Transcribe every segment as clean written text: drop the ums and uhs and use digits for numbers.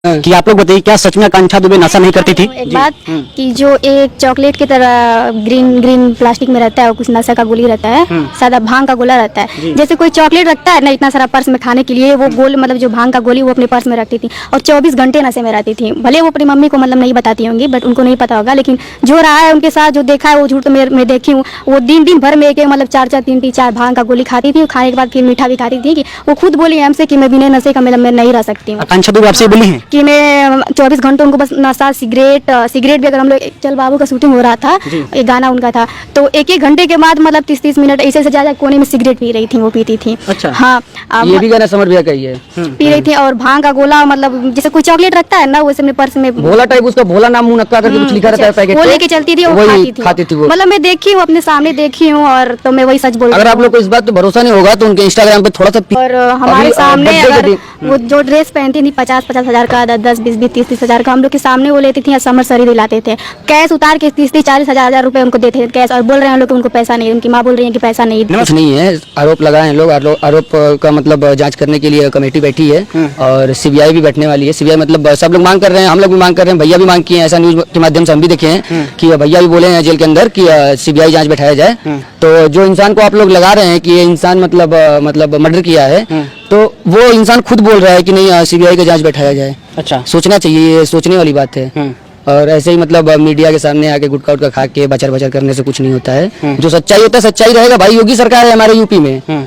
कि आप लोग बताइए, क्या सच में आकांक्षा दुबे नशा नहीं करती थी? एक बात कि जो एक चॉकलेट की तरह ग्रीन ग्रीन प्लास्टिक में रहता है, वो कुछ नशा का गोली रहता है, सादा भांग का गोला रहता है। जैसे कोई चॉकलेट रखता है ना इतना सारा पर्स में खाने के लिए, वो गोल मतलब जो भांग का गोली वो अपने पर्स में रखती थी और 24 घंटे नशे में रहती थी। भले वो अपनी मम्मी को मतलब नहीं बताती होंगी, बट उनको नहीं पता होगा, लेकिन जो रहा है उनके साथ, जो देखा है वो झूठ तो मैं देखी हूँ। वो दिन भर में एक मतलब 4 भांग का गोली खाती थी। खाने के बाद फिर मीठा भी खाती थी। कि वो खुद बोली हमसे कि मैं बिना नशे का मतलब मैं नहीं रह सकती हूँ। आकांक्षा दुबे आपसे बोली है कि मैं 24 घंटों उनको बस नशा, सिगरेट भी, अगर हम लोग चल बाबू का शूटिंग हो रहा था, एक गाना उनका था, तो एक घंटे के बाद मतलब 30 मिनट ऐसे से ज्यादा कोने में सिगरेट पी रही थी, वो पीती थी। अच्छा। हाँ, ये भी गाना समर भैया का ही है। पी रही थी। और भांग का गोला मतलब जैसे कोई चॉकलेट रखता है ना, वैसे अपने पर्स में भोला टाइप, उसका भोला नाम मुंह नक्का करके कुछ लिखा रहता है पैकेट वो पे, लेके चलती थी, वो वही खाती थी वो। मतलब मैं देखी हूँ, अपने सामने देखी हूँ, और तो मैं वही सच बोल रही अगर हूँ। आप लोग को इस बात पे भरोसा नहीं होगा तो उनके इंस्टाग्राम पे थोड़ा सा और हमारे अभी, सामने birthday के अगर दिन- वो जो ड्रेस पहनती थी 50-50 हजार का, 10-20 30 हजार का, हम लोग के सामने वो लेती थी, समर सरी दिलाते थे, कैश उतार के 30-40 हजार रुपए उनको देते थे कैश, और बोल रहे हैं लोग उनको पैसा नहीं, उनकी माँ बोल रही है कि पैसा नहीं। कुछ नहीं है, आरोप लगाए हैं लोग। आरोप का मतलब जांच करने के लिए कमेटी बैठी है और सीबीआई भी बैठने वाली है। सीबीआई मतलब सब लोग मांग कर रहे हैं, हम लोग भी मांग कर रहे हैं, भैया भी मांग किए हैं, ऐसा न्यूज के माध्यम से हम भी देखे हैं कि भैया भी बोले हैं जेल के अंदर कि सीबीआई जांच बैठाया जाए। तो जो इंसान को आप लोग लगा रहे हैं कि ये इंसान मतलब मर्डर किया है, तो वो इंसान खुद बोल रहा है कि नहीं सीबीआई का जांच बैठाया जाए। अच्छा, सोचना चाहिए, ये सोचने वाली बात है। और ऐसे ही मतलब मीडिया के सामने आके गुटखा उटका खा के बचर बचर करने से कुछ नहीं होता है। जो सच्चाई होता है सच्चाई रहेगा भाई। योगी सरकार है हमारे यूपी में,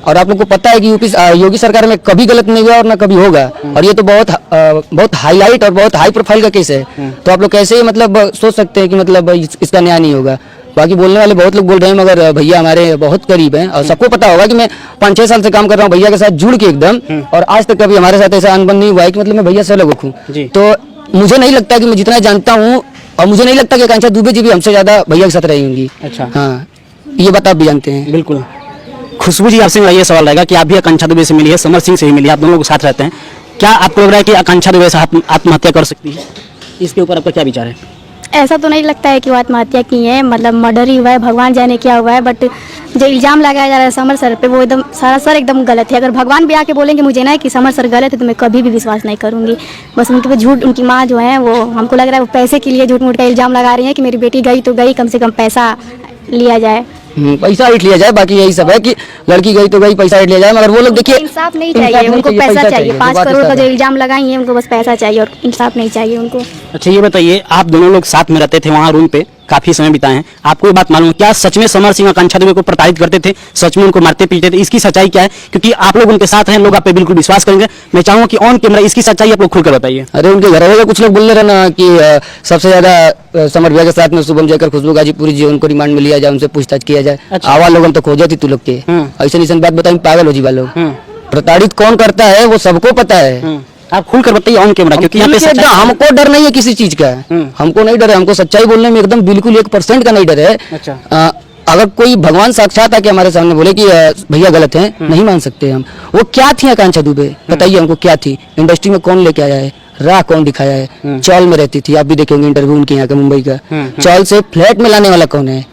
और आप लोग को पता है कि योगी सरकार में कभी गलत नहीं हुआ और ना कभी होगा। और ये तो बहुत हाईलाइट और बहुत हाई प्रोफाइल का केस है। तो आप लोग कैसे मतलब सोच सकते हैं कि मतलब इसका न्याय नहीं होगा। बाकी बोलने वाले बहुत लोग बोल रहे हैं, मगर भैया हमारे बहुत करीब हैं और सबको पता होगा कि मैं 5-6 साल से काम कर रहा हूँ भैया के साथ जुड़ के एकदम, और आज तक कभी हमारे साथ ऐसा अनबन नहीं हुआ है कि मतलब मैं भैया से अलग हूँ। तो मुझे नहीं लगता कि मैं जितना जानता हूँ, और मुझे नहीं लगता कि आकांक्षा दुबे जी भी हमसे ज्यादा भैया के साथ रही होंगी। अच्छा, हाँ, ये बात आप भी जानते हैं। बिल्कुल। खुशबू जी, आपसे मेरा ये सवाल रहेगा कि आप भी आकांक्षा दुबे से मिली है, समर सिंह से ही मिली है, आप दोनों लोग साथ रहते हैं, क्या आपको लग रहा है कि आकांक्षा दुबे से आत्महत्या कर सकती है? इसके ऊपर आपका क्या विचार है? ऐसा तो नहीं लगता है कि वो आत्महत्या की है, मतलब मर्डर ही हुआ है, भगवान जाने क्या हुआ है। बट जो इल्जाम लगाया जा रहा है समर सर पे, वो एकदम सरासर एकदम गलत है। अगर भगवान भी आके बोलेंगे मुझे ना कि समर सर गलत है, तो मैं कभी भी विश्वास नहीं करूंगी। बस उनके पे झूठ, उनकी माँ जो है वो, हमको लग रहा है वो पैसे के लिए झूठ मूठ का इल्जाम लगा रही है कि मेरी बेटी गई तो गई, कम से कम पैसा लिया जाए। पैसा हिट लिया जाए, बाकी यही सब है कि लड़की गई तो गई, पैसा हिट लिया जाए। मगर वो लोग देखिए, इंसाफ नहीं चाहिए उनको, पैसा चाहिए। 5 करोड़ का जो इल्जाम लगाई है उनको बस पैसा चाहिए और इंसाफ नहीं चाहिए उनको। अच्छा, ये बताइए, आप दोनों लोग साथ में रहते थे वहाँ रूम पे, काफी समय बिताए हैं, आपको ये बात मालूम है क्या सच में समर सिंह आकांक्षा दुबे को प्रताड़ित करते थे? सच में उनको मारते पीटते थे? इसकी सच्चाई क्या है? क्योंकि आप लोग उनके साथ हैं, लोग आप पे बिल्कुल विश्वास करेंगे। मैं चाहूंगा कि ऑन कैमरा इसकी सच्चाई आप लोग खुलकर बताइए। अरे उनके घर वाले कुछ लोग बोल रहे ना कि सबसे ज्यादा समर भैया के साथ में शुभम जयकर, खुशबू गाजीपुरी जी, उनको रिमांड में लिया जाए, उनसे पूछताछ किया जाए। अच्छा। आवा लोग हम तो खोजे थी तू लोग के, ऐसे बात बताई, पागल हो जी वालों। प्रताड़ित कौन करता है वो सबको पता है। आप खुलकर बताइए ऑन कैमरा, क्योंकि यहाँ पे सच्चाई- हमको डर नहीं है किसी चीज का, हमको नहीं डर है, हमको सच्चाई बोलने में एकदम बिल्कुल 1% का नहीं डर है। अच्छा। अगर कोई भगवान साक्षात आके हमारे सामने बोले कि भैया गलत हैं, नहीं मान सकते हम। वो क्या थी आकांक्षा दुबे, बताइए हमको क्या थी? इंडस्ट्री में कौन लेके आया है, राह कौन दिखाया है? चौल में रहती थी, आप भी देखेंगे इंटरव्यू उनके यहाँ का मुंबई का। चौल से फ्लैट में लाने वाला कौन है?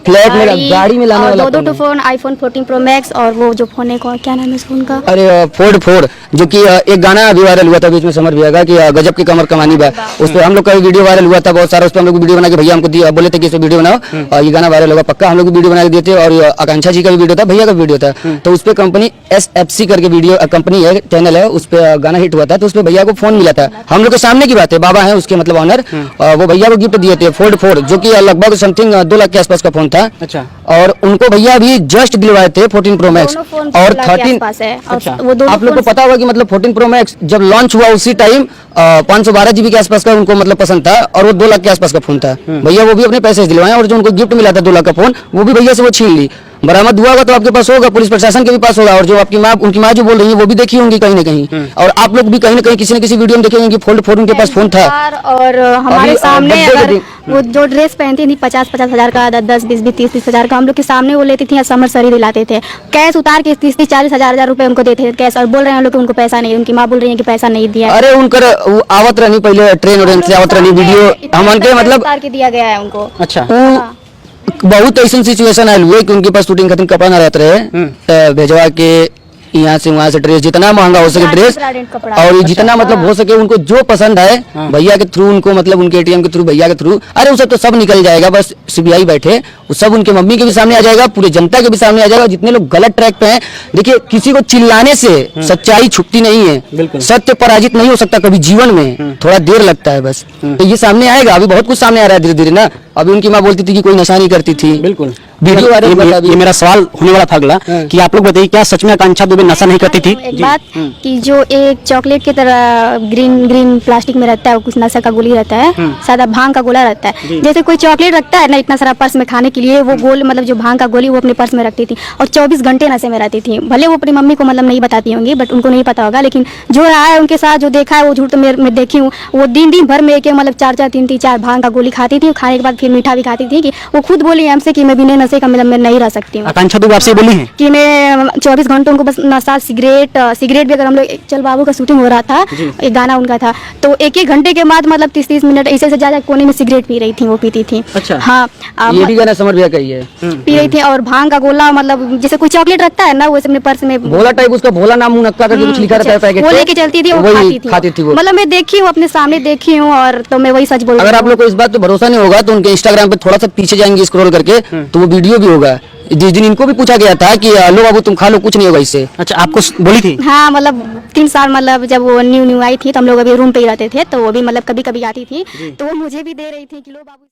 फ्लैट में, गाड़ी में लाने वाला दो फोन, आईफोन 14 प्रो मैक्स, और वो जो फोन है क्या नाम है उस फोन का? अरे फोर्ड, जो कि एक गाना अभी वायरल हुआ था बीच में समर भैया का कि गजब की कमर कमानी बा, उस पर हम लोग का वीडियो वायरल हुआ था बहुत सारा। उस पर हम लोग वीडियो बना के भैया हमको दिया, बोले थे कि इस वीडियो बनाओ और ये गाना वायरल होगा पक्का। हम लोग वीडियो बना के दिए थे, और आकांक्षा जी का भी वीडियो था, भैया का वीडियो था। तो उस पर कंपनी SFC करके वीडियो कंपनी है, चैनल है, उस पर गाना हिट हुआ था। तो उस पर भैया को फोन मिला था, हम लोग के सामने की बात है, बाबा है उसके मतलब ऑनर, वो भैया को गिफ्ट दिए थे फोर्ड, जो कि लगभग समथिंग 2 लाख के आसपास का फोन था। अच्छा। और उनको भैया भी जस्ट दिलवाए थे 14 प्रो मैक्स और 13। अच्छा। आप लोग को पता होगा कि मतलब 14 प्रो मैक्स जब लॉन्च हुआ उसी टाइम 512 GB के आसपास का उनको मतलब पसंद था, और वो 2 लाख के आसपास का फोन था। भैया वो भी अपने पैसे से दिलवाए, और जो उनको गिफ्ट मिला था 2 लाख का फोन, वो भी भैया से वो छीन ली। बरामद हुआ होगा तो आपके पास होगा, पुलिस प्रशासन के भी पास होगा, और जो आपकी माँ, उनकी माँ जो बोल रही है वो भी देखी होंगी कहीं ना कहीं, और आप लोग भी कहीं ना कहीं किसी न किसी वीडियो में देखे होंगे कि फोल्ड उनके पास फोन था। और हमारे सामने अगर वो जो ड्रेस पहनती थी 50-50 हजार का, 10-20 30 हजार का, हम लोग के सामने वो लेती थी, समर सरी दिलाते थे, कैश उतार के 30-40 हजार रुपए उनको देते थे कैश, और बोल रहे हैं लोग उनको पैसा नहीं, उनकी माँ बोल रही है कि पैसा नहीं दिया। अरे उनकर आवत रहनी पहले ट्रेन से आवत रहनी वीडियो, हम उनके मतलब उतार के दिया गया है उनको। अच्छा। बहुत ऐसा सिचुएशन आयल हुए कि उनके पास शूटिंग खत्म कपड़ा ना रहते रहे, भेजवा के यहाँ से वहाँ से ड्रेस, जितना महंगा हो सके ड्रेस, ब्रांडेड कपड़ा। और ये जितना मतलब हो सके उनको जो पसंद है भैया के थ्रू, उनको मतलब उनके ATM के थ्रू, भैया के थ्रू, अरे वो सब निकल जाएगा। बस CBI बैठे, वो सब उनके मम्मी के भी सामने आ जाएगा, पूरे जनता के भी सामने आ जाएगा। जितने लोग गलत ट्रैक पे हैं, देखिए किसी को चिल्लाने से सच्चाई छुपती नहीं है, सत्य पराजित नहीं हो सकता कभी जीवन में, थोड़ा देर लगता है बस। तो ये सामने आएगा, अभी बहुत कुछ सामने आ रहा है धीरे धीरे ना। अभी उनकी माँ बोलती थी कि कोई नशा नहीं करती थी, बिल्कुल वीडियो वायरल हुआ था अभी। ये मेरा सवाल होने वाला था अगला कि आप लोग बताइए, क्या सच में आकांक्षा दुबे नशा नहीं करती थी? एक बात कि जो एक चॉकलेट की तरह ग्रीन ग्रीन प्लास्टिक में रहता है, वो कुछ नशा का गोली रहता है, सादा भांग का गोला रहता है। जैसे कोई चॉकलेट रखता है ना इतना सारा पर्स में खाने के लिए, वो गोल मतलब जो भांग का गोली वो अपने पर्स में रखती थी और 24 घंटे नशे में रहती थी। भले वो अपनी मम्मी को मतलब नहीं बताती होंगी, बट उनको नहीं पता होगा, लेकिन जो रहा है उनके साथ, जो देखा है वो झूठ तो मैं देखी हूँ। वो दिन भर में एक मतलब 4 3 4 भांग का गोली खाती थी, खाने के बाद फिर मीठा भी खाती थी। कि वो खुद बोली हमसे कि मैं बिना नशे का मतलब मैं नहीं रह सकती हूँ। आकांक्षा दुबे आपसे बोली है कि मैं 24 घंटों को बस नशा, सिगरेट भी, अगर हम लोग चल बाबू का शूटिंग हो रहा था, एक गाना उनका था, तो एक घंटे के बाद मतलब 30 मिनट ऐसे से ज्यादा कोने में सिगरेट पी रही थी, वो पीती थी। अच्छा। हाँ, ये भी गाना समर भैया का ही है, पी रही थी। और भांग का गोला मतलब जैसे कोई चॉकलेट रखता है ना, वो अपने पर्स में भोला टाइप, उसका भोला नाम मुनक्का करके कुछ लिखा रहता है पैकेट वो पे, लेके चलती थी, वो वही खाती थी वो। मतलब मैं देखी हूँ, अपने सामने देखी हूँ, और तो मैं वही सच बोल रही अगर हूँ। आप लोग को इस बात पे भरोसा नहीं होगा तो उनके इंस्टाग्राम पे थोड़ा सा पीछे जाएंगे स्क्रॉल करके, तो वो वीडियो भी होगा। जिस दिन इनको भी पूछा गया था कि लो बाबू तुम खा लो, कुछ नहीं होगा इससे। अच्छा, आपको बोली थी? हाँ, मतलब 3 साल मतलब जब वो न्यू आई थी तो हम लोग अभी रूम पे ही रहते थे, तो वो भी मतलब कभी कभी आती थी, तो वो मुझे भी दे रही थी कि लो बाबू।